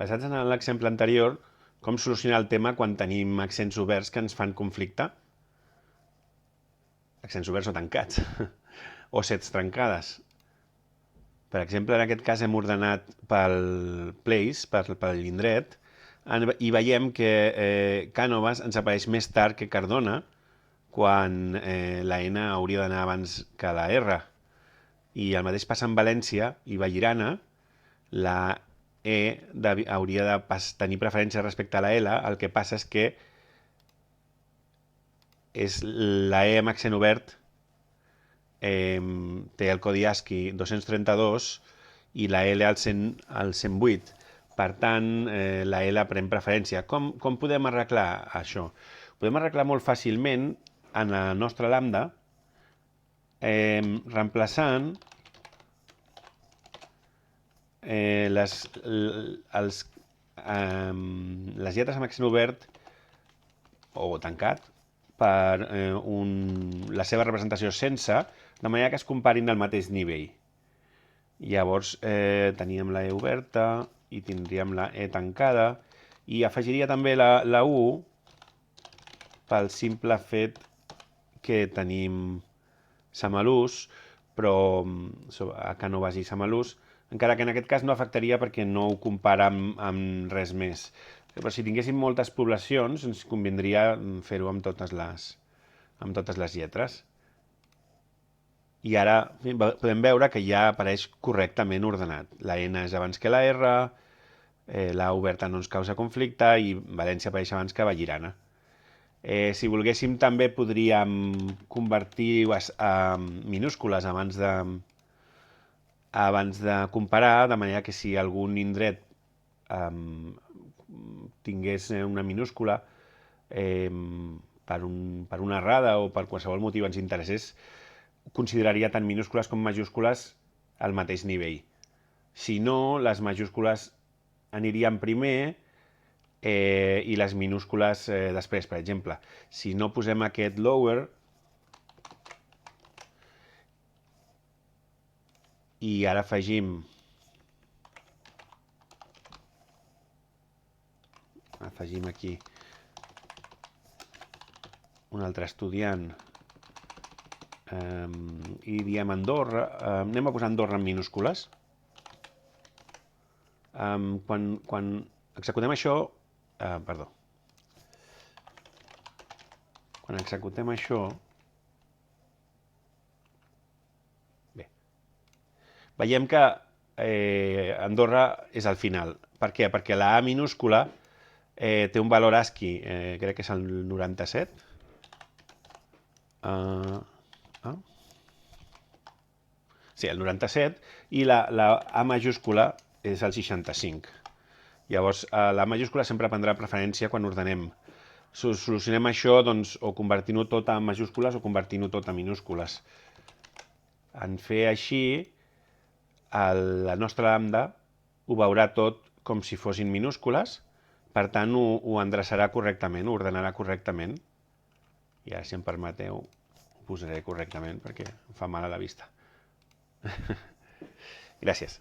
basats en l'exemple anterior, com solucionar el tema quan tenim accents oberts que ens fan conflicte? Accents oberts o tancats, o sets trencades. Per exemple, en aquest cas hem ordenat pel place, pel indret, i veiem que Cànovas ens apareix més tard que Cardona, quan la N hauria d'anar abans que la R. I el mateix passa en València i Vallirana, la E hauria de tenir preferència respecte a la L, el que passa és que és la E amb accent obert té el codi ASCII 232 i la L al 108. Per tant, la L pren preferència. Com podem arreglar això? Podem arreglar molt fàcilment en la nostra lambda reemplaçant les lletres amb accent obert o tancat per la seva representació sense, de manera que es comparin del mateix nivell. Llavors teníem la E oberta i tindríem la E tancada i afegiria també la U pel simple fet que tenim Samalús, però a Cànovas i Samalús, encara que en aquest cas no afectaria perquè no ho compara amb res més. Però si tinguéssim moltes poblacions, ens convindria fer-ho amb totes les lletres. I ara podem veure que ja apareix correctament ordenat. La N és abans que la R, la oberta no ens causa conflicte i València apareix abans que Vallirana. Si volguéssim també podríem convertir minúscules abans de comparar, de manera que si algun indret tingués una minúscula per una errada o per qualsevol motiu ens interessés, consideraria tant minúscules com majúscules al mateix nivell. Si no, les majúscules anirien primer i les minúscules després. Per exemple, si no posem aquest lower i ara afegim aquí un altre estudiant i diem Andorra, anem a posar Andorra en minúscules. Quan executem això, quan executem això, bé, veiem que Andorra és al final. Per què? Perquè la A minúscula té un valor ASCII, crec que és el 97. Sí, el 97, i la A majúscula és el 65. Llavors, la majúscula sempre prendrà preferència quan ordenem. Solucionem això doncs, o convertint-ho tot a majúscules o convertint-ho tot a minúscules. En fer així, la nostra lambda ho veurà tot com si fossin minúscules, per tant ho endreçarà correctament, ho ordenarà correctament. I ara, si em permeteu, ho posaré correctament perquè em fa mal a la vista. Gràcies.